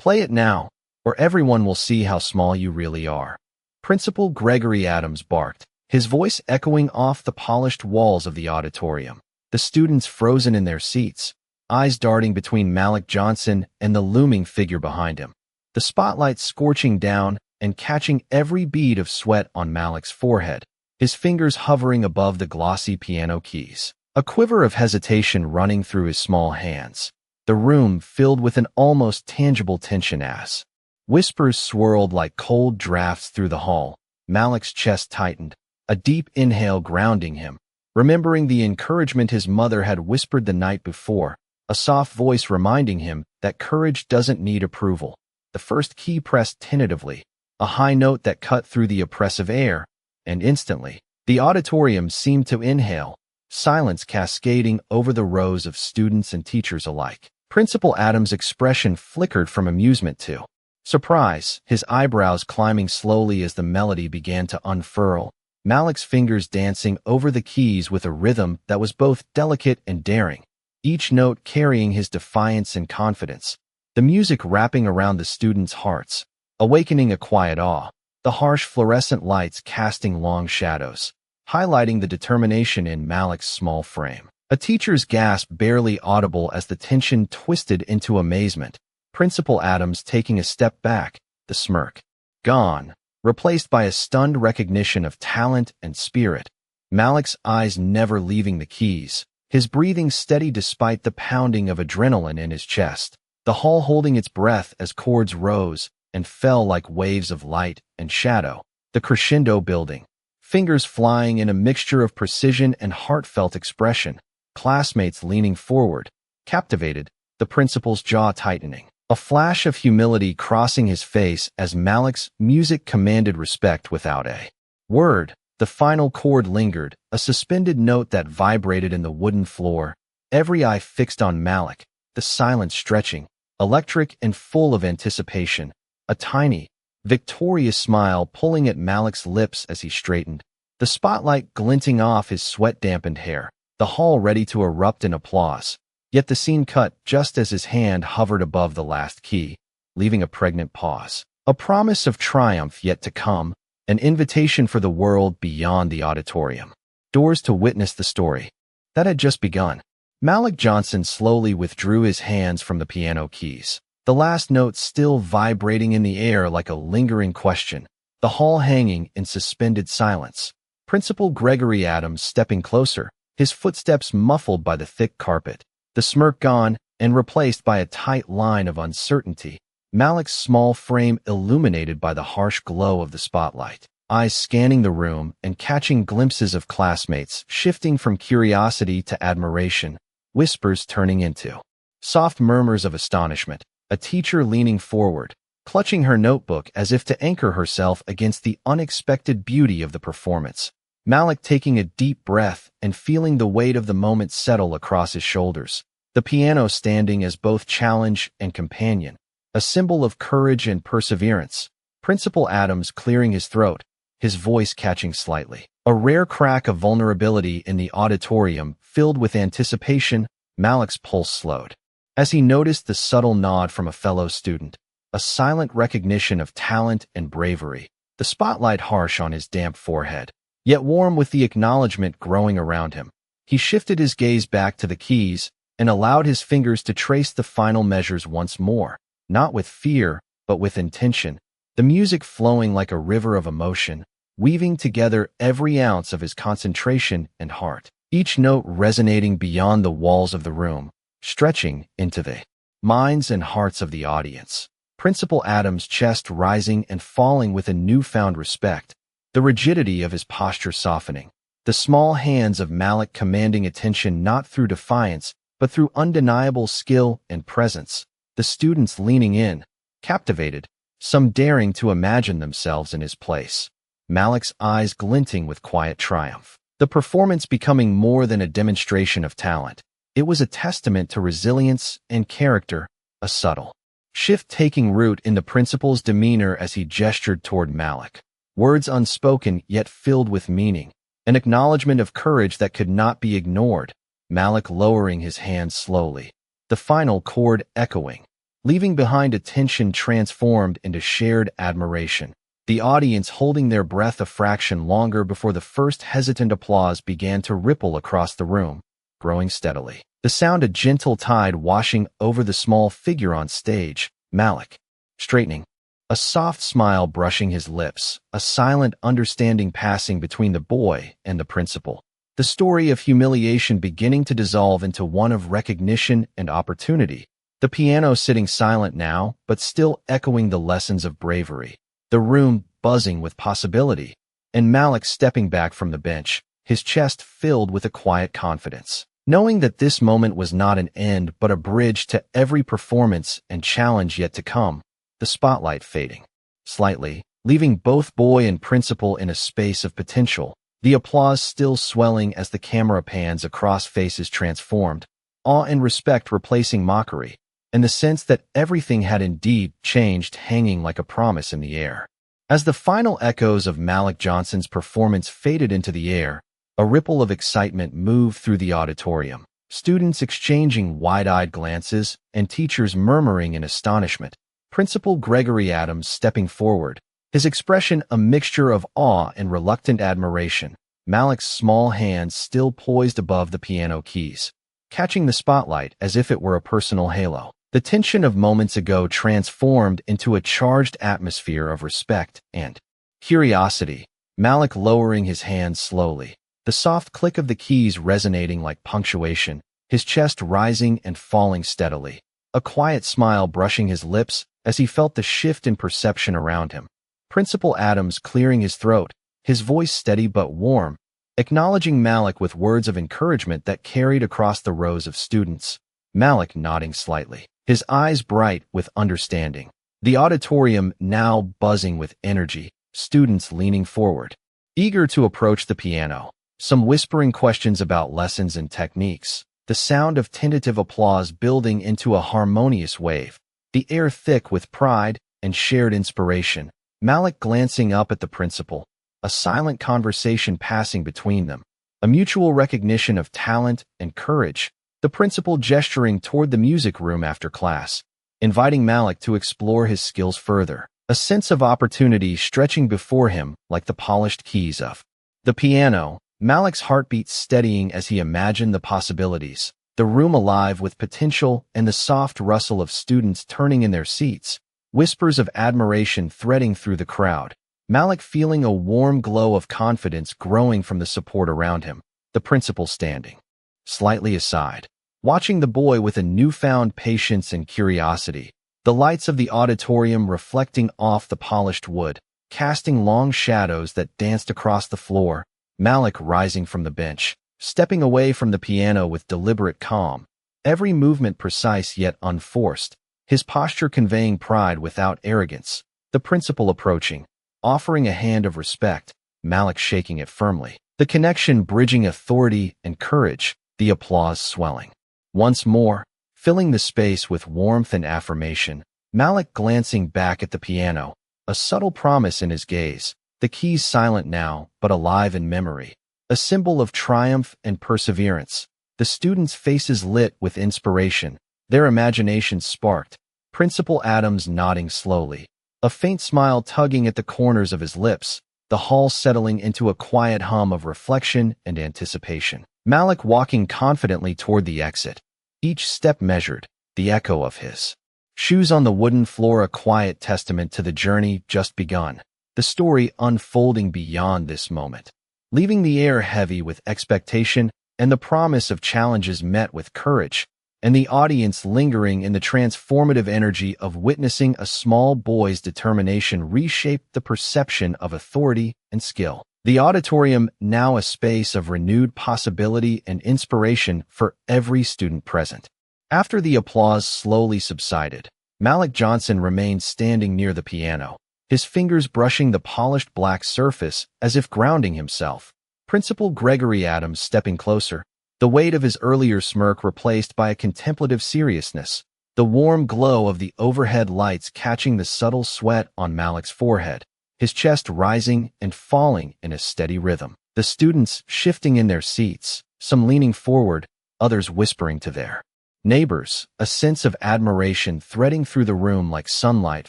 Play it now, or everyone will see how small you really are. Principal Gregory Adams barked, his voice echoing off the polished walls of the auditorium. The students frozen in their seats, eyes darting between Malik Johnson and the looming figure behind him. The spotlight scorching down and catching every bead of sweat on Malik's forehead, his fingers hovering above the glossy piano keys. A quiver of hesitation running through his small hands. The room filled with an almost tangible tension as whispers swirled like cold drafts through the hall. Malik's chest tightened, a deep inhale grounding him, remembering the encouragement his mother had whispered the night before, a soft voice reminding him that courage doesn't need approval. The first key pressed tentatively, a high note that cut through the oppressive air, and instantly, the auditorium seemed to inhale, silence cascading over the rows of students and teachers alike. Principal Adams' expression flickered from amusement to surprise, his eyebrows climbing slowly as the melody began to unfurl, Malik's fingers dancing over the keys with a rhythm that was both delicate and daring, each note carrying his defiance and confidence. The music wrapping around the students' hearts, awakening a quiet awe, the harsh fluorescent lights casting long shadows, highlighting the determination in Malik's small frame. A teacher's gasp barely audible as the tension twisted into amazement, Principal Adams taking a step back, the smirk gone, replaced by a stunned recognition of talent and spirit. Malik's eyes never leaving the keys, his breathing steady despite the pounding of adrenaline in his chest, the hall holding its breath as chords rose and fell like waves of light and shadow, the crescendo building, fingers flying in a mixture of precision and heartfelt expression, classmates leaning forward, captivated, the principal's jaw tightening, a flash of humility crossing his face as Malik's music commanded respect without a word. The final chord lingered, a suspended note that vibrated in the wooden floor, every eye fixed on Malik, the silence stretching, electric and full of anticipation, a tiny, victorious smile pulling at Malik's lips as he straightened, the spotlight glinting off his sweat-dampened hair, the hall ready to erupt in applause. Yet the scene cut just as his hand hovered above the last key, leaving a pregnant pause, a promise of triumph yet to come, an invitation for the world beyond the auditorium. Doors to witness the story that had just begun. Malik Johnson slowly withdrew his hands from the piano keys, the last note still vibrating in the air like a lingering question, the hall hanging in suspended silence. Principal Gregory Adams stepping closer, his footsteps muffled by the thick carpet, the smirk gone and replaced by a tight line of uncertainty, Malik's small frame illuminated by the harsh glow of the spotlight, eyes scanning the room and catching glimpses of classmates shifting from curiosity to admiration, whispers turning into soft murmurs of astonishment, a teacher leaning forward, clutching her notebook as if to anchor herself against the unexpected beauty of the performance. Malik taking a deep breath and feeling the weight of the moment settle across his shoulders, the piano standing as both challenge and companion, a symbol of courage and perseverance. Principal Adams clearing his throat, his voice catching slightly. A rare crack of vulnerability in the auditorium filled with anticipation. Malik's pulse slowed as he noticed the subtle nod from a fellow student, a silent recognition of talent and bravery, the spotlight harsh on his damp forehead, yet warm with the acknowledgement growing around him. He shifted his gaze back to the keys and allowed his fingers to trace the final measures once more, not with fear, but with intention, the music flowing like a river of emotion, weaving together every ounce of his concentration and heart, each note resonating beyond the walls of the room, stretching into the minds and hearts of the audience. Principal Adams' chest rising and falling with a newfound respect, the rigidity of his posture softening, the small hands of Malik commanding attention not through defiance, but through undeniable skill and presence, the students leaning in, captivated, some daring to imagine themselves in his place, Malik's eyes glinting with quiet triumph. The performance becoming more than a demonstration of talent. It was a testament to resilience and character, a subtle shift taking root in the principal's demeanor as he gestured toward Malik. Words unspoken yet filled with meaning, an acknowledgement of courage that could not be ignored, Malik lowering his hands slowly, the final chord echoing, leaving behind a tension transformed into shared admiration. The audience holding their breath a fraction longer before the first hesitant applause began to ripple across the room, growing steadily. The sound a gentle tide washing over the small figure on stage, Malik, straightening, a soft smile brushing his lips, a silent understanding passing between the boy and the principal. The story of humiliation beginning to dissolve into one of recognition and opportunity. The piano sitting silent now, but still echoing the lessons of bravery. The room buzzing with possibility, and Malik stepping back from the bench, his chest filled with a quiet confidence, knowing that this moment was not an end but a bridge to every performance and challenge yet to come. The spotlight fading slightly, leaving both boy and principal in a space of potential, the applause still swelling as the camera pans across faces transformed, awe and respect replacing mockery, and the sense that everything had indeed changed hanging like a promise in the air. As the final echoes of Malik Johnson's performance faded into the air, a ripple of excitement moved through the auditorium, students exchanging wide-eyed glances and teachers murmuring in astonishment. Principal Gregory Adams stepping forward, his expression a mixture of awe and reluctant admiration, Malik's small hands still poised above the piano keys, catching the spotlight as if it were a personal halo. The tension of moments ago transformed into a charged atmosphere of respect and curiosity, Malik lowering his hands slowly, the soft click of the keys resonating like punctuation, his chest rising and falling steadily, a quiet smile brushing his lips as he felt the shift in perception around him. Principal Adams clearing his throat, his voice steady but warm, acknowledging Malik with words of encouragement that carried across the rows of students, Malik nodding slightly, his eyes bright with understanding. The auditorium now buzzing with energy, students leaning forward, eager to approach the piano, some whispering questions about lessons and techniques, the sound of tentative applause building into a harmonious wave, the air thick with pride and shared inspiration, Malik glancing up at the principal, a silent conversation passing between them, a mutual recognition of talent and courage, the principal gesturing toward the music room after class, inviting Malik to explore his skills further, a sense of opportunity stretching before him like the polished keys of the piano, Malik's heartbeat steadying as he imagined the possibilities, the room alive with potential and the soft rustle of students turning in their seats, whispers of admiration threading through the crowd, Malik feeling a warm glow of confidence growing from the support around him, the principal standing slightly aside, watching the boy with a newfound patience and curiosity, the lights of the auditorium reflecting off the polished wood, casting long shadows that danced across the floor, Malik rising from the bench, stepping away from the piano with deliberate calm, every movement precise yet unforced, his posture conveying pride without arrogance, the principal approaching, offering a hand of respect, Malik shaking it firmly, the connection bridging authority and courage, the applause swelling. Once more, filling the space with warmth and affirmation, Malik glancing back at the piano, a subtle promise in his gaze, the keys silent now but alive in memory, a symbol of triumph and perseverance, the students' faces lit with inspiration, their imaginations sparked, Principal Adams nodding slowly, a faint smile tugging at the corners of his lips, the hall settling into a quiet hum of reflection and anticipation. Malik walking confidently toward the exit, each step measured, the echo of his shoes on the wooden floor a quiet testament to the journey just begun, the story unfolding beyond this moment, leaving the air heavy with expectation and the promise of challenges met with courage, and the audience lingering in the transformative energy of witnessing a small boy's determination reshape the perception of authority and skill. The auditorium now a space of renewed possibility and inspiration for every student present. After the applause slowly subsided, Malik Johnson remained standing near the piano, his fingers brushing the polished black surface as if grounding himself. Principal Gregory Adams stepping closer, the weight of his earlier smirk replaced by a contemplative seriousness, the warm glow of the overhead lights catching the subtle sweat on Malik's forehead, his chest rising and falling in a steady rhythm. The students shifting in their seats, some leaning forward, others whispering to their Neighbors, a sense of admiration threading through the room like sunlight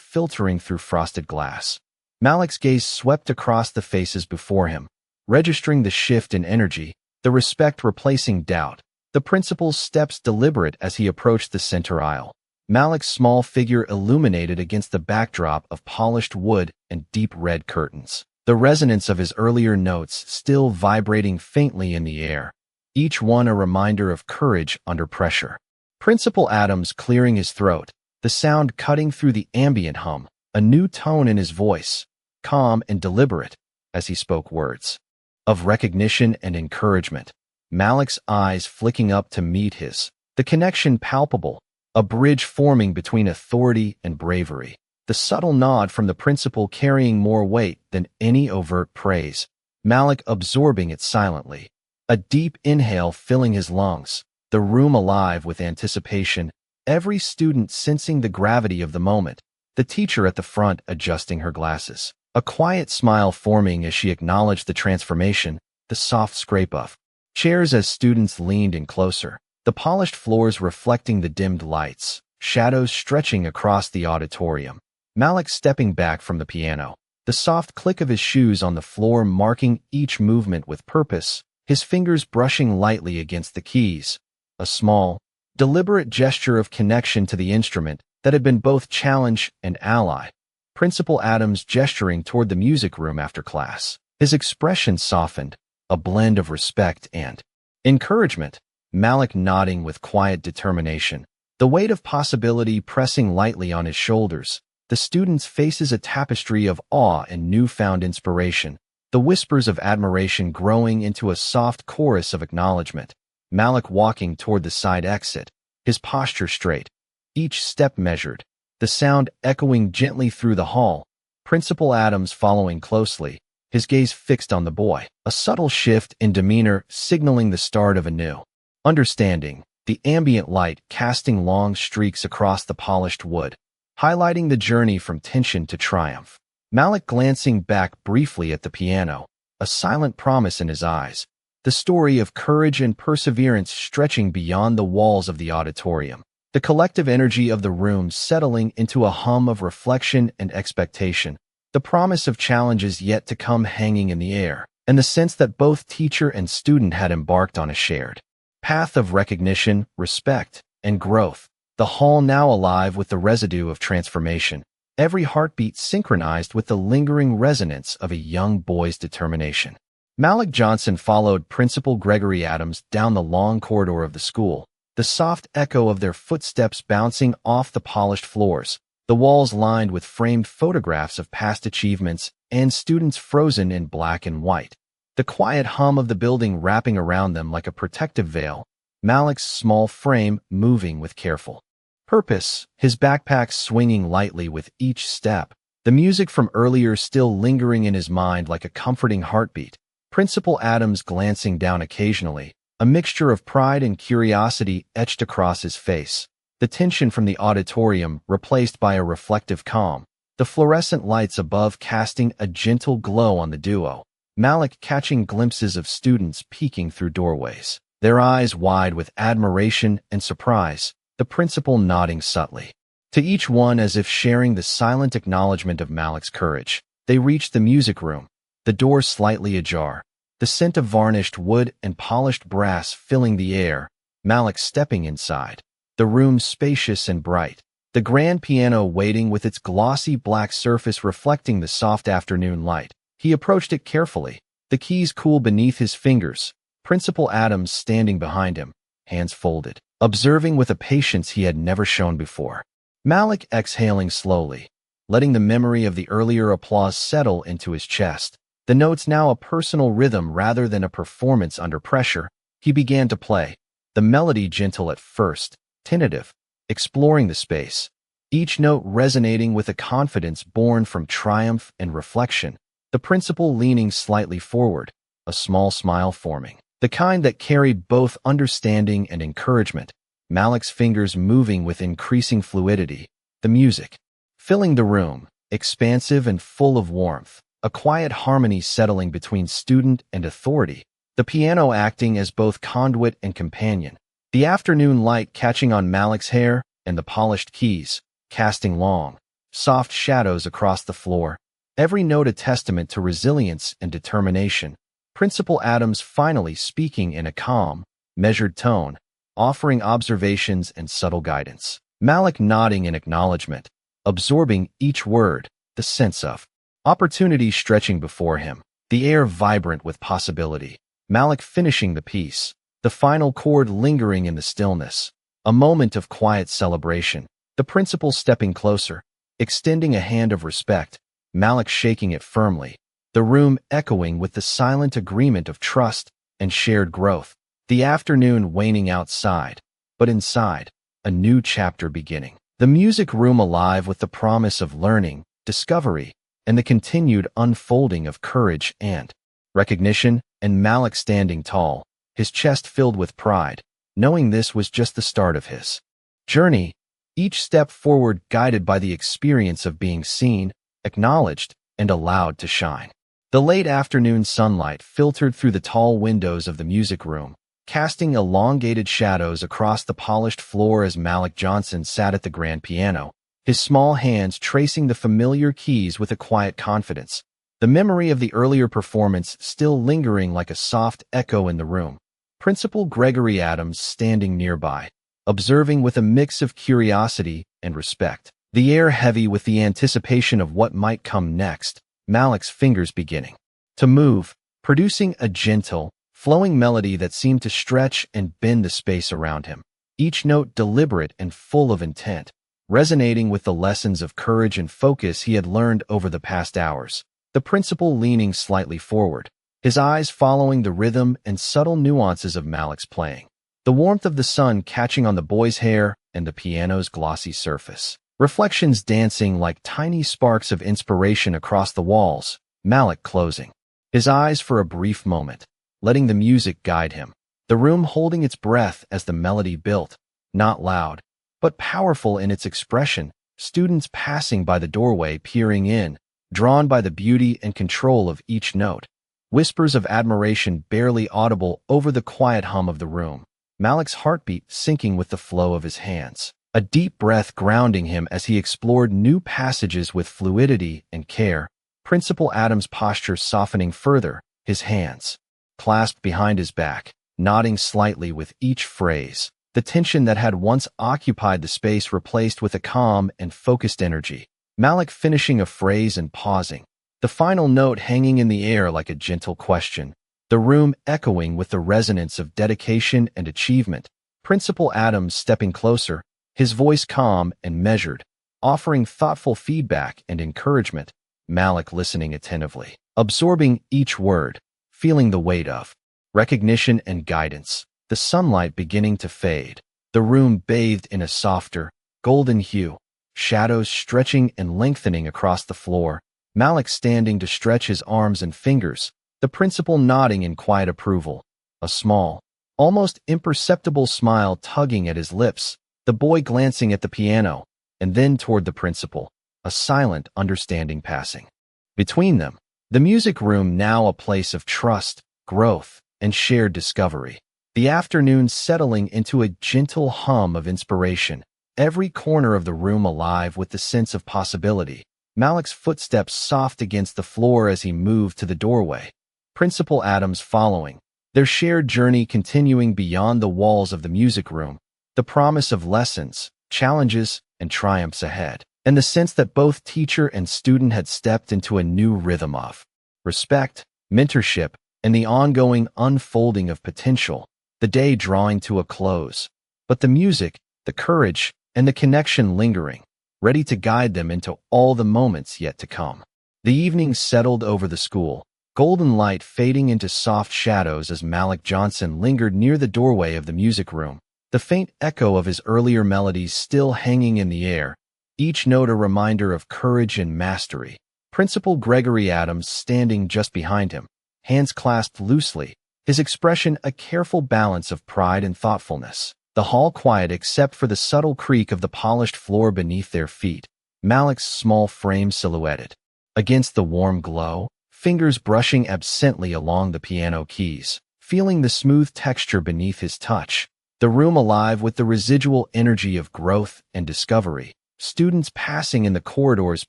filtering through frosted glass. Malik's gaze swept across the faces before him, registering the shift in energy, the respect replacing doubt. The principal's steps deliberate as he approached the center aisle. Malik's small figure illuminated against the backdrop of polished wood and deep red curtains. The resonance of his earlier notes still vibrating faintly in the air, each one a reminder of courage under pressure. Principal Adams clearing his throat, the sound cutting through the ambient hum, a new tone in his voice, calm and deliberate, as he spoke words of recognition and encouragement. Malik's eyes flicking up to meet his, the connection palpable, a bridge forming between authority and bravery. The subtle nod from the principal carrying more weight than any overt praise, Malik absorbing it silently. A deep inhale filling his lungs, the room alive with anticipation, every student sensing the gravity of the moment, the teacher at the front adjusting her glasses. A quiet smile forming as she acknowledged the transformation, the soft scrape of chairs as students leaned in closer, the polished floors reflecting the dimmed lights, shadows stretching across the auditorium. Malik stepping back from the piano, the soft click of his shoes on the floor marking each movement with purpose, his fingers brushing lightly against the keys, a small, deliberate gesture of connection to the instrument that had been both challenge and ally. Principal Adams gesturing toward the music room after class, his expression softened, a blend of respect and encouragement. Malik nodding with quiet determination, the weight of possibility pressing lightly on his shoulders. The students' faces a tapestry of awe and newfound inspiration, the whispers of admiration growing into a soft chorus of acknowledgement. Malik walking toward the side exit, his posture straight, each step measured, the sound echoing gently through the hall. Principal Adams following closely, his gaze fixed on the boy, a subtle shift in demeanor signaling the start of a new understanding, the ambient light casting long streaks across the polished wood, highlighting the journey from tension to triumph. Malik glancing back briefly at the piano, a silent promise in his eyes, the story of courage and perseverance stretching beyond the walls of the auditorium, the collective energy of the room settling into a hum of reflection and expectation, the promise of challenges yet to come hanging in the air, and the sense that both teacher and student had embarked on a shared path of recognition, respect, and growth. The hall now alive with the residue of transformation, every heartbeat synchronized with the lingering resonance of a young boy's determination. Malik Johnson followed Principal Gregory Adams down the long corridor of the school, the soft echo of their footsteps bouncing off the polished floors, the walls lined with framed photographs of past achievements and students frozen in black and white. The quiet hum of the building wrapping around them like a protective veil, Malik's small frame moving with careful purpose, his backpack swinging lightly with each step, the music from earlier still lingering in his mind like a comforting heartbeat. Principal Adams glancing down occasionally, a mixture of pride and curiosity etched across his face, the tension from the auditorium replaced by a reflective calm, the fluorescent lights above casting a gentle glow on the duo. Malik catching glimpses of students peeking through doorways, their eyes wide with admiration and surprise, the principal nodding subtly to each one as if sharing the silent acknowledgement of Malik's courage. They reached the music room, the door slightly ajar, the scent of varnished wood and polished brass filling the air. Malik stepping inside, the room spacious and bright, the grand piano waiting with its glossy black surface reflecting the soft afternoon light. He approached it carefully, the keys cool beneath his fingers, Principal Adams standing behind him, hands folded, observing with a patience he had never shown before. Malik exhaling slowly, letting the memory of the earlier applause settle into his chest. The notes now a personal rhythm rather than a performance under pressure. He began to play, the melody gentle at first, tentative, exploring the space, each note resonating with a confidence born from triumph and reflection. The principal leaning slightly forward, a small smile forming, the kind that carried both understanding and encouragement. Malik's fingers moving with increasing fluidity, the music filling the room, expansive and full of warmth, a quiet harmony settling between student and authority, the piano acting as both conduit and companion. the afternoon light catching on Malik's hair and the polished keys, casting long, soft shadows across the floor, every note a testament to resilience and determination. Principal Adams finally speaking in a calm, measured tone, offering observations and subtle guidance. Malik nodding in acknowledgement, absorbing each word, the sense of opportunity stretching before him, the air vibrant with possibility. Malik finishing the piece, the final chord lingering in the stillness, a moment of quiet celebration. The principal stepping closer, extending a hand of respect, Malik shaking it firmly, the room echoing with the silent agreement of trust and shared growth. The afternoon waning outside, but inside, a new chapter beginning. The music room alive with the promise of learning, discovery, and the continued unfolding of courage and recognition, and Malik standing tall, his chest filled with pride, knowing this was just the start of his journey, each step forward guided by the experience of being seen, acknowledged, and allowed to shine. The late afternoon sunlight filtered through the tall windows of the music room, casting elongated shadows across the polished floor as Malik Johnson sat at the grand piano, his small hands tracing the familiar keys with a quiet confidence, the memory of the earlier performance still lingering like a soft echo in the room. Principal Gregory Adams standing nearby, observing with a mix of curiosity and respect, the air heavy with the anticipation of what might come next, Malik's fingers beginning to move, producing a gentle, flowing melody that seemed to stretch and bend the space around him, each note deliberate and full of intent, resonating with the lessons of courage and focus he had learned over the past hours. The principal leaning slightly forward, his eyes following the rhythm and subtle nuances of Malik's playing, the warmth of the sun catching on the boy's hair and the piano's glossy surface, reflections dancing like tiny sparks of inspiration across the walls, Malik closing his eyes for a brief moment, letting the music guide him, the room holding its breath as the melody built, not loud, but powerful in its expression, students passing by the doorway peering in, drawn by the beauty and control of each note, whispers of admiration barely audible over the quiet hum of the room, Malik's heartbeat syncing with the flow of his hands, a deep breath grounding him as he explored new passages with fluidity and care, Principal Adams' posture softening further, his hands clasped behind his back, nodding slightly with each phrase, the tension that had once occupied the space replaced with a calm and focused energy. Malik finishing a phrase and pausing, the final note hanging in the air like a gentle question, the room echoing with the resonance of dedication and achievement. Principal Adams stepping closer, his voice calm and measured, offering thoughtful feedback and encouragement, Malik listening attentively, absorbing each word, feeling the weight of recognition and guidance, the sunlight beginning to fade, the room bathed in a softer, golden hue, shadows stretching and lengthening across the floor, Malik standing to stretch his arms and fingers, the principal nodding in quiet approval, a small, almost imperceptible smile tugging at his lips, the boy glancing at the piano, and then toward the principal, a silent understanding passing between them. The music room now a place of trust, growth, and shared discovery. The afternoon settling into a gentle hum of inspiration, every corner of the room alive with the sense of possibility. Malik's footsteps soft against the floor as he moved to the doorway, Principal Adams following, their shared journey continuing beyond the walls of the music room, the promise of lessons, challenges, and triumphs ahead, and the sense that both teacher and student had stepped into a new rhythm of respect, mentorship, and the ongoing unfolding of potential, the day drawing to a close, but the music, the courage, and the connection lingering, ready to guide them into all the moments yet to come. The evening settled over the school, golden light fading into soft shadows as Malik Johnson lingered near the doorway of the music room, the faint echo of his earlier melodies still hanging in the air, each note a reminder of courage and mastery. Principal Gregory Adams standing just behind him, hands clasped loosely, his expression a careful balance of pride and thoughtfulness. The hall quiet except for the subtle creak of the polished floor beneath their feet, Malik's small frame silhouetted against the warm glow, fingers brushing absently along the piano keys, feeling the smooth texture beneath his touch, the room alive with the residual energy of growth and discovery. Students passing in the corridors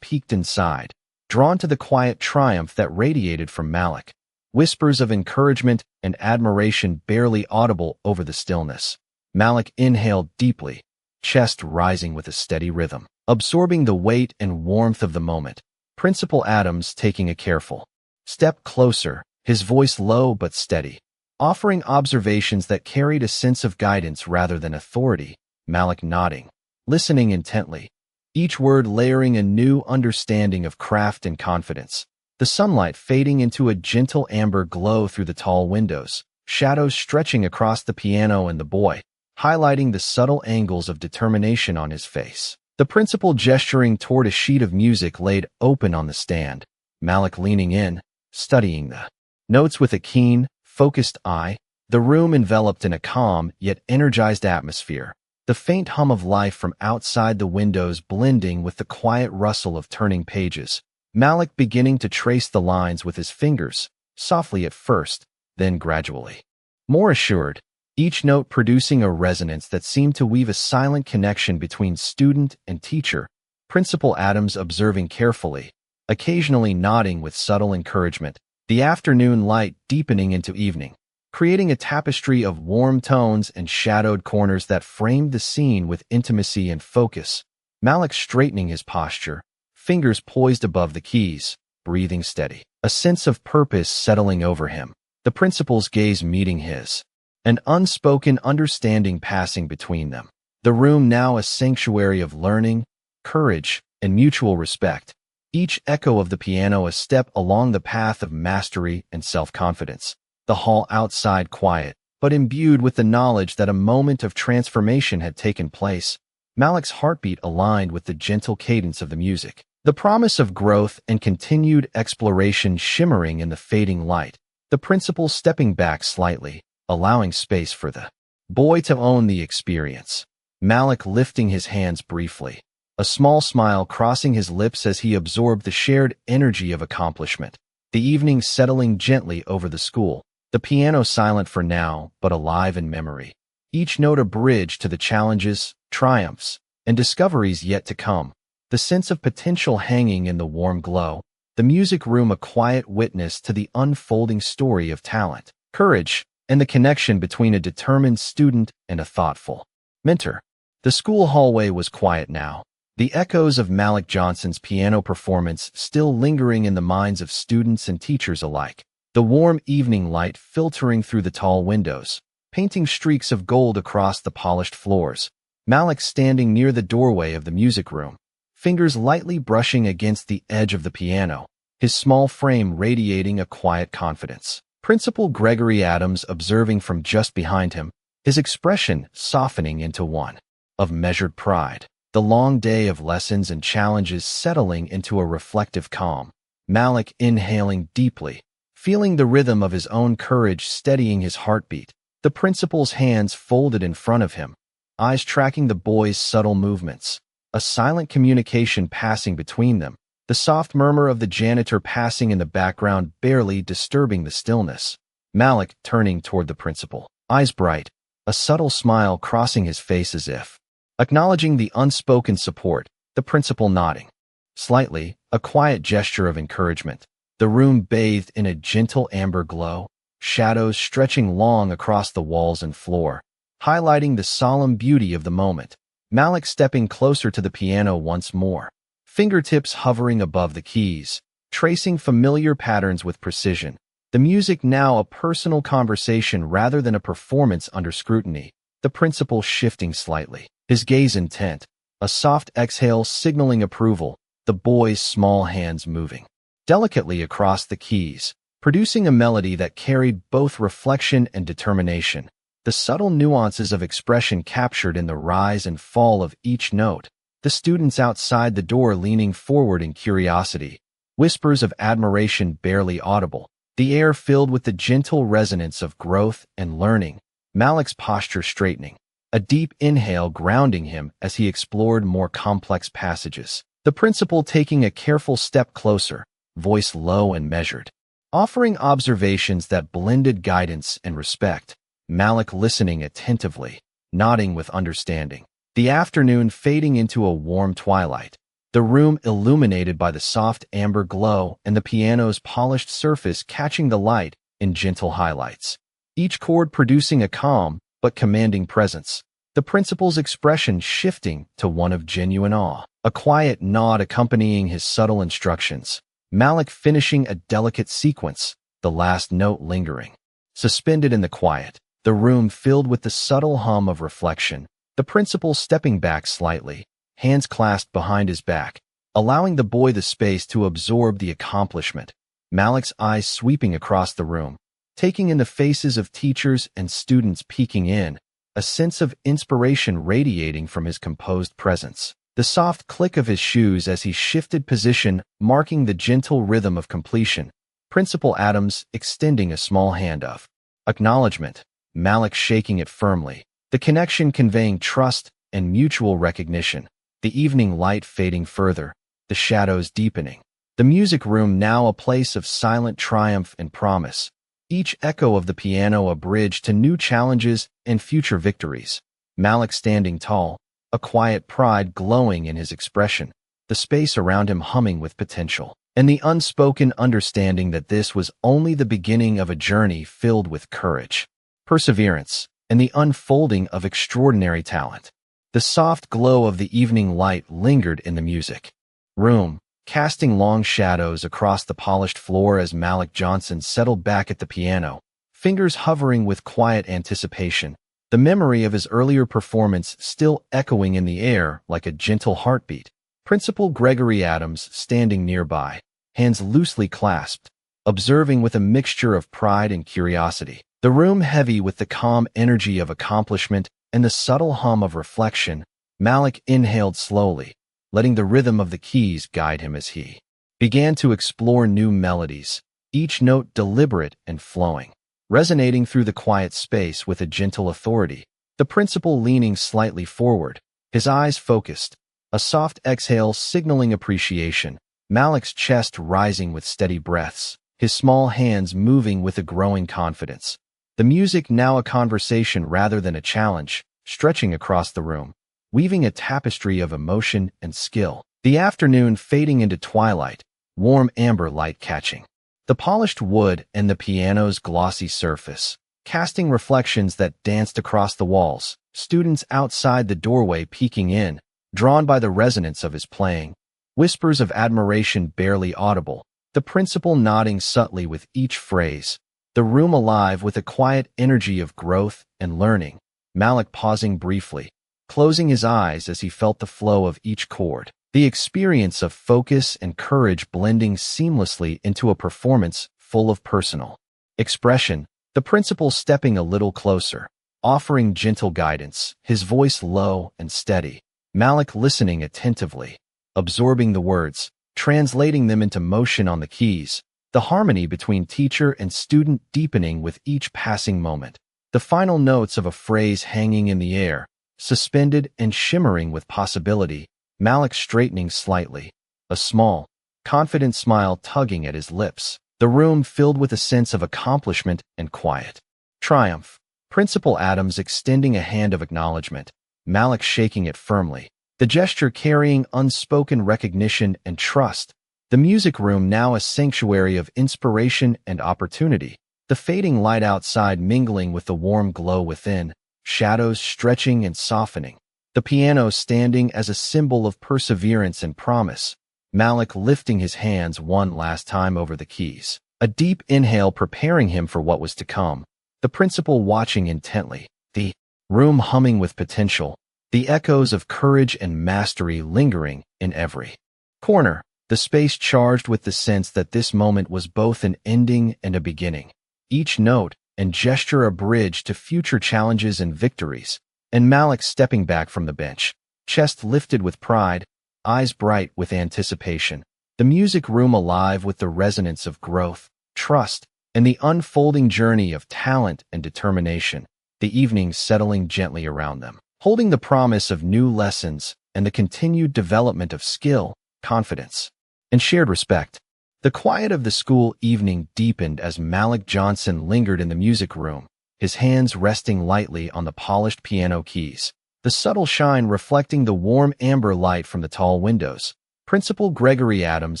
peeked inside, drawn to the quiet triumph that radiated from Malik. Whispers of encouragement and admiration barely audible over the stillness. Malik inhaled deeply, chest rising with a steady rhythm, absorbing the weight and warmth of the moment. Principal Adams taking a careful step closer, his voice low but steady, offering observations that carried a sense of guidance rather than authority. Malik nodding, listening intently, each word layering a new understanding of craft and confidence. The sunlight fading into a gentle amber glow through the tall windows, shadows stretching across the piano and the boy, highlighting the subtle angles of determination on his face. The principal gesturing toward a sheet of music laid open on the stand, Malik leaning in, studying the notes with a keen, focused eye, the room enveloped in a calm yet energized atmosphere, the faint hum of life from outside the windows blending with the quiet rustle of turning pages. Malik beginning to trace the lines with his fingers, softly at first, then gradually. More assured, each note producing a resonance that seemed to weave a silent connection between student and teacher. Principal Adams observing carefully, occasionally nodding with subtle encouragement, the afternoon light deepening into evening, creating a tapestry of warm tones and shadowed corners that framed the scene with intimacy and focus. Malik straightening his posture, fingers poised above the keys, breathing steady, a sense of purpose settling over him, the principal's gaze meeting his, an unspoken understanding passing between them. The room now a sanctuary of learning, courage, and mutual respect, each echo of the piano a step along the path of mastery and self-confidence. The hall outside quiet, but imbued with the knowledge that a moment of transformation had taken place. Malik's heartbeat aligned with the gentle cadence of the music, the promise of growth and continued exploration shimmering in the fading light. The principal stepping back slightly, allowing space for the boy to own the experience. Malik lifting his hands briefly, a small smile crossing his lips as he absorbed the shared energy of accomplishment. The evening settling gently over the school, the piano silent for now, but alive in memory. Each note a bridge to the challenges, triumphs, and discoveries yet to come. The sense of potential hanging in the warm glow. The music room a quiet witness to the unfolding story of talent, courage, and the connection between a determined student and a thoughtful mentor. The school hallway was quiet now, the echoes of Malik Johnson's piano performance still lingering in the minds of students and teachers alike. The warm evening light filtering through the tall windows, painting streaks of gold across the polished floors. Malik standing near the doorway of the music room, fingers lightly brushing against the edge of the piano, his small frame radiating a quiet confidence. Principal Gregory Adams observing from just behind him, his expression softening into one of measured pride. The long day of lessons and challenges settling into a reflective calm. Malik inhaling deeply, feeling the rhythm of his own courage steadying his heartbeat. The principal's hands folded in front of him, eyes tracking the boy's subtle movements. A silent communication passing between them, the soft murmur of the janitor passing in the background barely disturbing the stillness. Malik turning toward the principal, eyes bright, a subtle smile crossing his face as if acknowledging the unspoken support, the principal nodding slightly, a quiet gesture of encouragement. The room bathed in a gentle amber glow, shadows stretching long across the walls and floor, highlighting the solemn beauty of the moment. Malik stepping closer to the piano once more, fingertips hovering above the keys, tracing familiar patterns with precision. The music now a personal conversation rather than a performance under scrutiny. The principal shifting slightly, his gaze intent, a soft exhale signaling approval, the boy's small hands moving delicately across the keys, producing a melody that carried both reflection and determination. The subtle nuances of expression captured in the rise and fall of each note. The students outside the door leaning forward in curiosity, whispers of admiration barely audible, the air filled with the gentle resonance of growth and learning. Malik's posture straightening, a deep inhale grounding him as he explored more complex passages. The principal taking a careful step closer, voice low and measured, offering observations that blended guidance and respect. Malik listening attentively, nodding with understanding. The afternoon fading into a warm twilight. The room illuminated by the soft amber glow and the piano's polished surface catching the light in gentle highlights. Each chord producing a calm but commanding presence. The principal's expression shifting to one of genuine awe. A quiet nod accompanying his subtle instructions. Malik finishing a delicate sequence, the last note lingering. Suspended in the quiet, the room filled with the subtle hum of reflection. The principal stepping back slightly, hands clasped behind his back, allowing the boy the space to absorb the accomplishment. Malik's eyes sweeping across the room, taking in the faces of teachers and students peeking in, a sense of inspiration radiating from his composed presence. The soft click of his shoes as he shifted position, marking the gentle rhythm of completion. Principal Adams extending a small hand of acknowledgement, Malik shaking it firmly, the connection conveying trust and mutual recognition. The evening light fading further, the shadows deepening. The music room now a place of silent triumph and promise. Each echo of the piano a bridge to new challenges and future victories. Malik standing tall, a quiet pride glowing in his expression, the space around him humming with potential, and the unspoken understanding that this was only the beginning of a journey filled with courage, perseverance, and the unfolding of extraordinary talent. The soft glow of the evening light lingered in the music room, casting long shadows across the polished floor as Malik Johnson settled back at the piano, fingers hovering with quiet anticipation, the memory of his earlier performance still echoing in the air like a gentle heartbeat. Principal Gregory Adams standing nearby, hands loosely clasped, observing with a mixture of pride and curiosity. The room heavy with the calm energy of accomplishment and the subtle hum of reflection. Malik inhaled slowly, letting the rhythm of the keys guide him as he began to explore new melodies, each note deliberate and flowing, resonating through the quiet space with a gentle authority. The principal leaning slightly forward, his eyes focused, a soft exhale signaling appreciation. Malik's chest rising with steady breaths, his small hands moving with a growing confidence. The music now a conversation rather than a challenge, stretching across the room, weaving a tapestry of emotion and skill. The afternoon fading into twilight, warm amber light catching the polished wood and the piano's glossy surface, casting reflections that danced across the walls, students outside the doorway peeking in, drawn by the resonance of his playing, whispers of admiration barely audible, the principal nodding subtly with each phrase, the room alive with a quiet energy of growth and learning. Malik pausing briefly, closing his eyes as he felt the flow of each chord, the experience of focus and courage blending seamlessly into a performance full of personal expression. The principal stepping a little closer, offering gentle guidance, his voice low and steady. Malik listening attentively, absorbing the words, translating them into motion on the keys, the harmony between teacher and student deepening with each passing moment. The final notes of a phrase hanging in the air, suspended and shimmering with possibility. Malik straightening slightly, a small, confident smile tugging at his lips. The room filled with a sense of accomplishment and quiet triumph. Principal Adams extending a hand of acknowledgement, Malik shaking it firmly, the gesture carrying unspoken recognition and trust. The music room now a sanctuary of inspiration and opportunity, the fading light outside mingling with the warm glow within, shadows stretching and softening. The piano standing as a symbol of perseverance and promise. Malik lifting his hands one last time over the keys, a deep inhale preparing him for what was to come. The principal watching intently, the room humming with potential, the echoes of courage and mastery lingering in every corner, the space charged with the sense that this moment was both an ending and a beginning. Each note and gesture a bridge to future challenges and victories. And Malik stepping back from the bench, chest lifted with pride, eyes bright with anticipation. The music room alive with the resonance of growth, trust, and the unfolding journey of talent and determination. The evening settling gently around them, holding the promise of new lessons and the continued development of skill, confidence, and shared respect. The quiet of the school evening deepened as Malik Johnson lingered in the music room, his hands resting lightly on the polished piano keys, the subtle shine reflecting the warm amber light from the tall windows. Principal Gregory Adams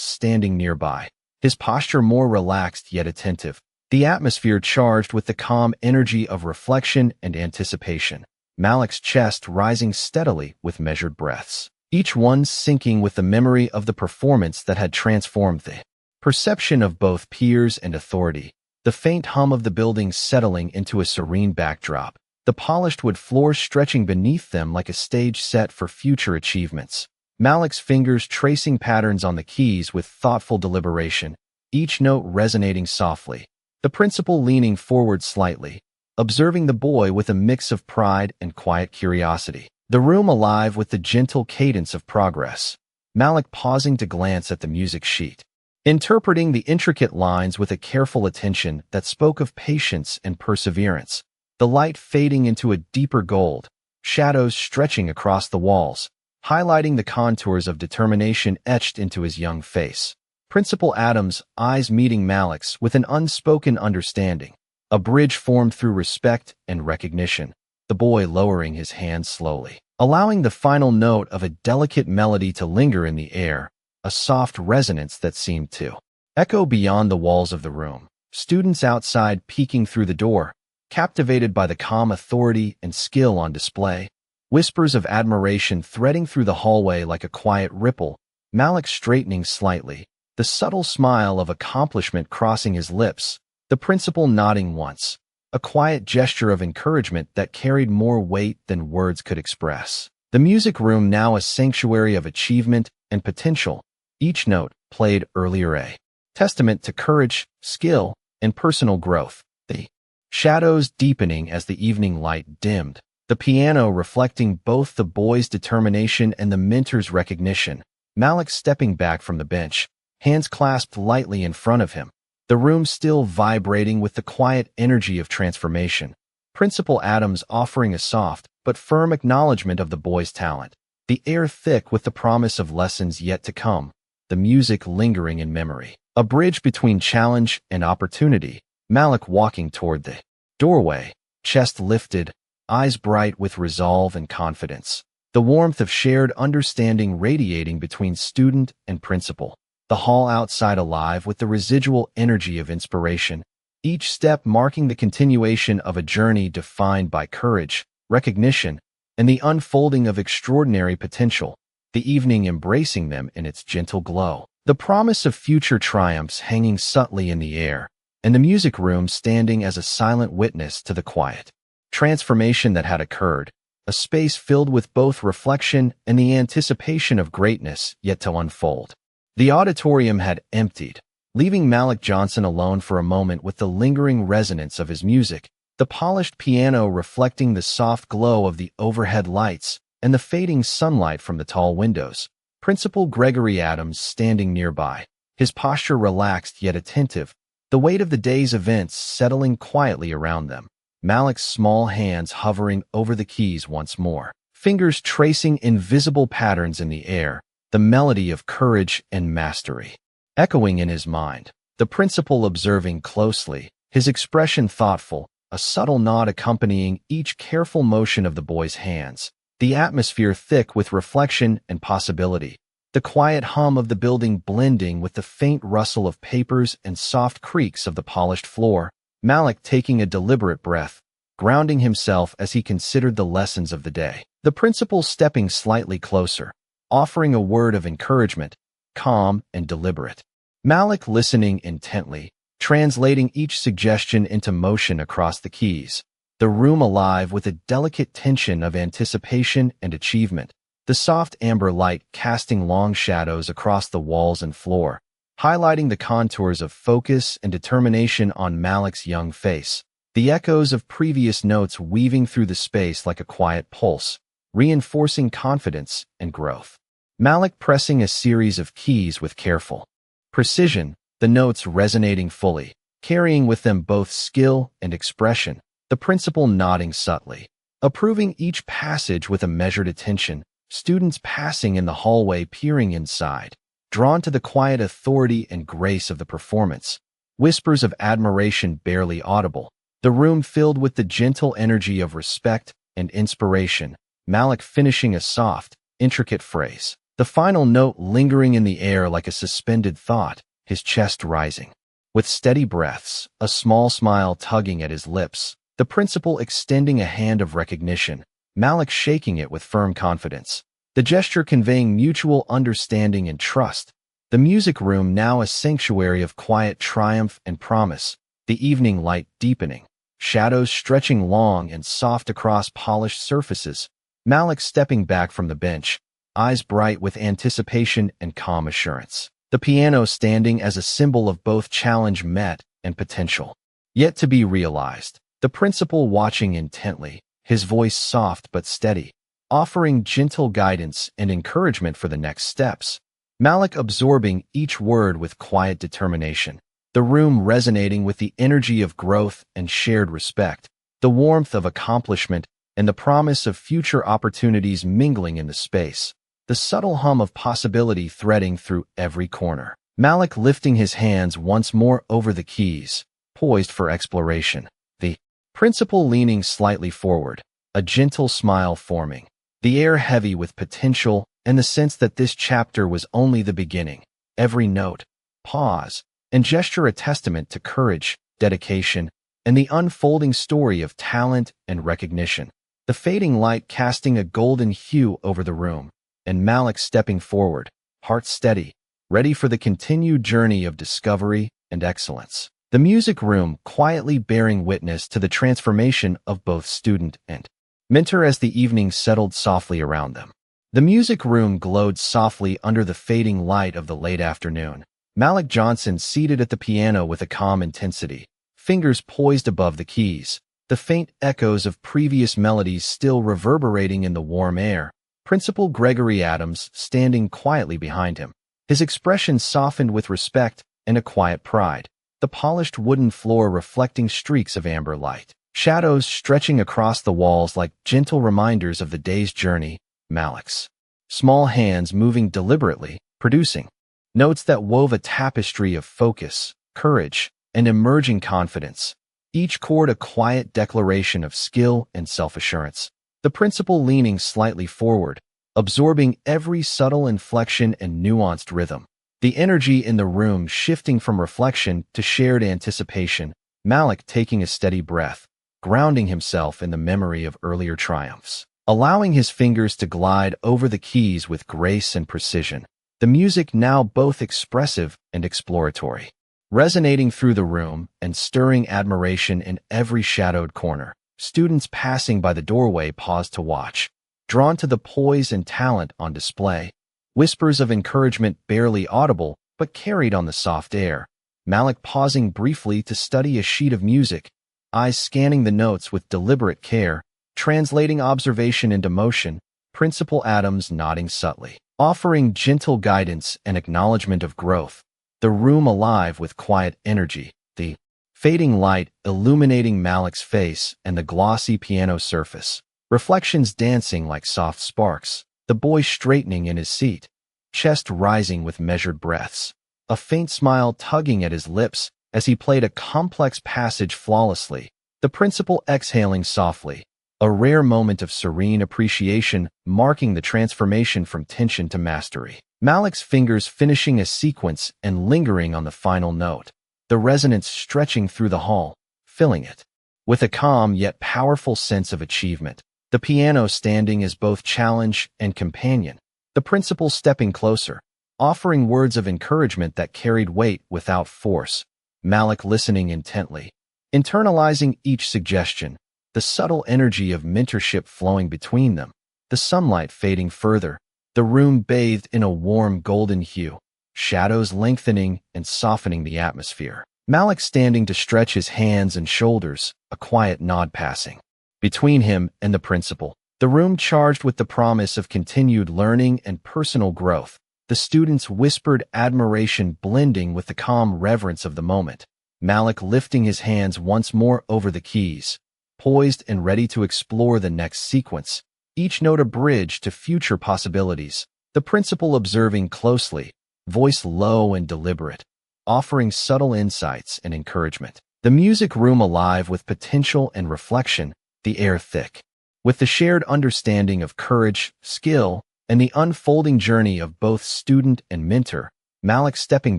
standing nearby, his posture more relaxed yet attentive, the atmosphere charged with the calm energy of reflection and anticipation. Malik's chest rising steadily with measured breaths, each one syncing with the memory of the performance that had transformed the perception of both peers and authority. The faint hum of the building settling into a serene backdrop, the polished wood floors stretching beneath them like a stage set for future achievements. Malik's fingers tracing patterns on the keys with thoughtful deliberation, each note resonating softly. The principal leaning forward slightly, observing the boy with a mix of pride and quiet curiosity. The room alive with the gentle cadence of progress. Malik pausing to glance at the music sheet, interpreting the intricate lines with a careful attention that spoke of patience and perseverance. The light fading into a deeper gold, shadows stretching across the walls, highlighting the contours of determination etched into his young face. Principal Adams' eyes meeting Malik's with an unspoken understanding, a bridge formed through respect and recognition, the boy lowering his hands slowly, allowing the final note of a delicate melody to linger in the air, a soft resonance that seemed to echo beyond the walls of the room. Students outside peeking through the door, captivated by the calm authority and skill on display, whispers of admiration threading through the hallway like a quiet ripple. Malik straightening slightly, the subtle smile of accomplishment crossing his lips, the principal nodding once, a quiet gesture of encouragement that carried more weight than words could express. The music room now a sanctuary of achievement and potential, each note played earlier a testament to courage, skill, and personal growth. The shadows deepening as the evening light dimmed, the piano reflecting both the boy's determination and the mentor's recognition. Malik stepping back from the bench, hands clasped lightly in front of him, the room still vibrating with the quiet energy of transformation. Principal Adams offering a soft but firm acknowledgement of the boy's talent, the air thick with the promise of lessons yet to come, the music lingering in memory. A bridge between challenge and opportunity. Malik walking toward the doorway, chest lifted, eyes bright with resolve and confidence, the warmth of shared understanding radiating between student and principal. The hall outside alive with the residual energy of inspiration, each step marking the continuation of a journey defined by courage, recognition, and the unfolding of extraordinary potential, the evening embracing them in its gentle glow, the promise of future triumphs hanging subtly in the air, and the music room standing as a silent witness to the quiet transformation that had occurred, a space filled with both reflection and the anticipation of greatness yet to unfold. The auditorium had emptied, leaving Malik Johnson alone for a moment with the lingering resonance of his music, the polished piano reflecting the soft glow of the overhead lights and the fading sunlight from the tall windows. Principal Gregory Adams standing nearby, his posture relaxed yet attentive, the weight of the day's events settling quietly around them. Malik's small hands hovering over the keys once more, fingers tracing invisible patterns in the air, the melody of courage and mastery echoing in his mind. The principal observing closely, his expression thoughtful, a subtle nod accompanying each careful motion of the boy's hands, the atmosphere thick with reflection and possibility, the quiet hum of the building blending with the faint rustle of papers and soft creaks of the polished floor. Malik taking a deliberate breath, grounding himself as he considered the lessons of the day. The principal stepping slightly closer, offering a word of encouragement, calm and deliberate. Malik listening intently, translating each suggestion into motion across the keys, the room alive with a delicate tension of anticipation and achievement, the soft amber light casting long shadows across the walls and floor, highlighting the contours of focus and determination on Malik's young face, the echoes of previous notes weaving through the space like a quiet pulse, reinforcing confidence and growth. Malik pressing a series of keys with careful precision, the notes resonating fully, carrying with them both skill and expression, the principal nodding subtly, approving each passage with a measured attention, students passing in the hallway peering inside, drawn to the quiet authority and grace of the performance, whispers of admiration barely audible, the room filled with the gentle energy of respect and inspiration, Malik finishing a soft, intricate phrase. The final note lingering in the air like a suspended thought, his chest rising. With steady breaths, a small smile tugging at his lips, the principal extending a hand of recognition, Malik shaking it with firm confidence. The gesture conveying mutual understanding and trust. The music room now a sanctuary of quiet triumph and promise, the evening light deepening, shadows stretching long and soft across polished surfaces. Malik stepping back from the bench, eyes bright with anticipation and calm assurance. The piano standing as a symbol of both challenge met and potential yet to be realized. The principal watching intently, his voice soft but steady, offering gentle guidance and encouragement for the next steps. Malik absorbing each word with quiet determination, the room resonating with the energy of growth and shared respect, the warmth of accomplishment and the promise of future opportunities mingling in the space. The subtle hum of possibility threading through every corner. Malik lifting his hands once more over the keys, poised for exploration. The principal leaning slightly forward, a gentle smile forming. The air heavy with potential and the sense that this chapter was only the beginning. Every note, pause, and gesture a testament to courage, dedication, and the unfolding story of talent and recognition. The fading light casting a golden hue over the room, and Malik stepping forward, heart steady, ready for the continued journey of discovery and excellence. The music room quietly bearing witness to the transformation of both student and mentor as the evening settled softly around them. The music room glowed softly under the fading light of the late afternoon. Malik Johnson seated at the piano with a calm intensity, fingers poised above the keys, the faint echoes of previous melodies still reverberating in the warm air. Principal Gregory Adams standing quietly behind him, his expression softened with respect and a quiet pride, the polished wooden floor reflecting streaks of amber light, shadows stretching across the walls like gentle reminders of the day's journey. Malik's small hands moving deliberately, producing notes that wove a tapestry of focus, courage, and emerging confidence, each chord a quiet declaration of skill and self-assurance. The principal leaning slightly forward, absorbing every subtle inflection and nuanced rhythm. The energy in the room shifting from reflection to shared anticipation, Malik taking a steady breath, grounding himself in the memory of earlier triumphs, allowing his fingers to glide over the keys with grace and precision. The music now both expressive and exploratory, resonating through the room and stirring admiration in every shadowed corner. Students passing by the doorway paused to watch, drawn to the poise and talent on display. Whispers of encouragement barely audible, but carried on the soft air. Malik pausing briefly to study a sheet of music, eyes scanning the notes with deliberate care, translating observation into motion. Principal Adams nodding subtly, offering gentle guidance and acknowledgement of growth. The room alive with quiet energy, the fading light illuminating Malik's face and the glossy piano surface, reflections dancing like soft sparks, the boy straightening in his seat, chest rising with measured breaths, a faint smile tugging at his lips as he played a complex passage flawlessly, the principal exhaling softly, a rare moment of serene appreciation marking the transformation from tension to mastery. Malik's fingers finishing a sequence and lingering on the final note, the resonance stretching through the hall, filling it with a calm yet powerful sense of achievement. The piano standing as both challenge and companion, the principal stepping closer, offering words of encouragement that carried weight without force. Malik listening intently, internalizing each suggestion, the subtle energy of mentorship flowing between them, the sunlight fading further, the room bathed in a warm golden hue, shadows lengthening and softening the atmosphere. Malik standing to stretch his hands and shoulders, a quiet nod passing between him and the principal. The room charged with the promise of continued learning and personal growth, the students' whispered admiration blending with the calm reverence of the moment. Malik lifting his hands once more over the keys, poised and ready to explore the next sequence, each note a bridge to future possibilities. The principal observing closely, voice low and deliberate, offering subtle insights and encouragement. The music room alive with potential and reflection, the air thick. With the shared understanding of courage, skill, and the unfolding journey of both student and mentor, Malik stepping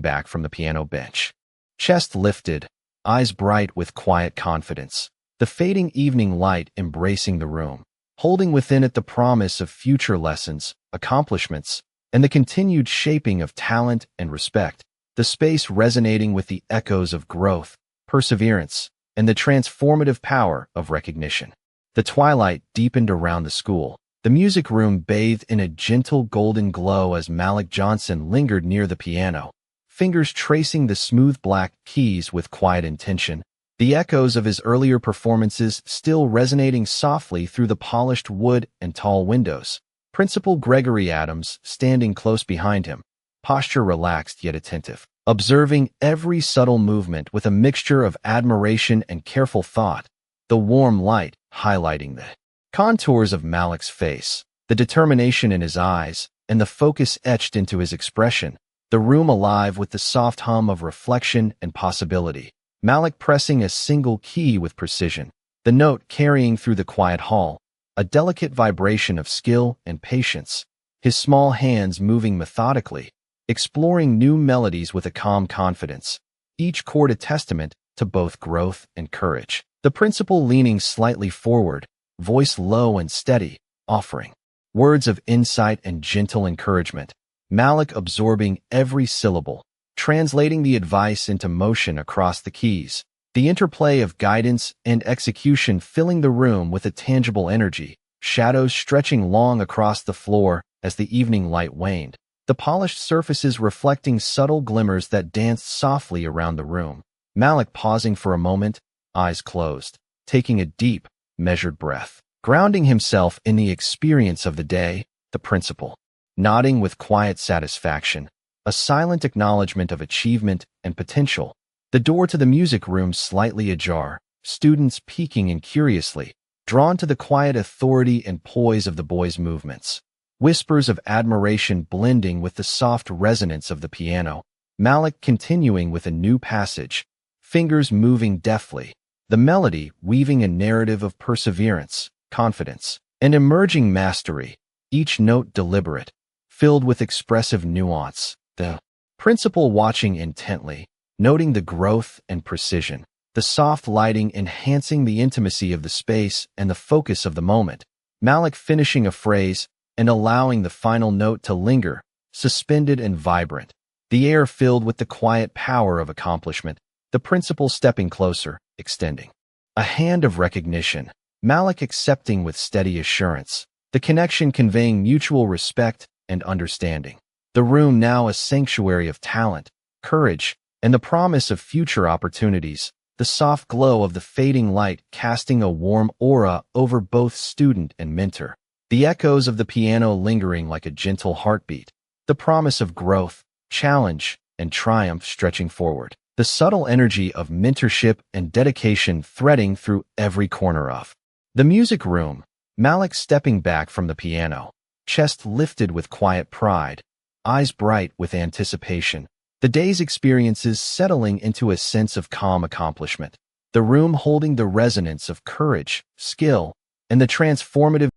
back from the piano bench. Chest lifted, eyes bright with quiet confidence. The fading evening light embracing the room, holding within it the promise of future lessons, accomplishments, and the continued shaping of talent and respect. The space resonating with the echoes of growth, perseverance, and the transformative power of recognition. The twilight deepened around the school. The music room bathed in a gentle golden glow as Malik Johnson lingered near the piano, fingers tracing the smooth black keys with quiet intention, the echoes of his earlier performances still resonating softly through the polished wood and tall windows. Principal Gregory Adams, standing close behind him, posture relaxed yet attentive, observing every subtle movement with a mixture of admiration and careful thought, the warm light highlighting the contours of Malik's face, the determination in his eyes, and the focus etched into his expression, the room alive with the soft hum of reflection and possibility. Malik pressing a single key with precision, the note carrying through the quiet hall, a delicate vibration of skill and patience, his small hands moving methodically, exploring new melodies with a calm confidence, each chord a testament to both growth and courage. The principal leaning slightly forward, voice low and steady, offering words of insight and gentle encouragement. Malik absorbing every syllable, translating the advice into motion across the keys, the interplay of guidance and execution filling the room with a tangible energy, shadows stretching long across the floor as the evening light waned, the polished surfaces reflecting subtle glimmers that danced softly around the room. Malik pausing for a moment, eyes closed, taking a deep, measured breath, grounding himself in the experience of the day, the principal, nodding with quiet satisfaction, a silent acknowledgement of achievement and potential. The door to the music room slightly ajar, students peeking in curiously, drawn to the quiet authority and poise of the boy's movements. Whispers of admiration blending with the soft resonance of the piano. Malik continuing with a new passage, fingers moving deftly, the melody weaving a narrative of perseverance, confidence, and emerging mastery, each note deliberate, filled with expressive nuance. The principal watching intently, noting the growth and precision, the soft lighting enhancing the intimacy of the space and the focus of the moment. Malik finishing a phrase and allowing the final note to linger, suspended and vibrant, the air filled with the quiet power of accomplishment. The principal stepping closer, extending a hand of recognition, Malik accepting with steady assurance, the connection conveying mutual respect and understanding. The room now a sanctuary of talent, courage, and the promise of future opportunities, the soft glow of the fading light casting a warm aura over both student and mentor, the echoes of the piano lingering like a gentle heartbeat, the promise of growth, challenge, and triumph stretching forward, the subtle energy of mentorship and dedication threading through every corner of the music room. Malik stepping back from the piano, chest lifted with quiet pride, eyes bright with anticipation, the day's experiences settling into a sense of calm accomplishment, the room holding the resonance of courage, skill, and the transformative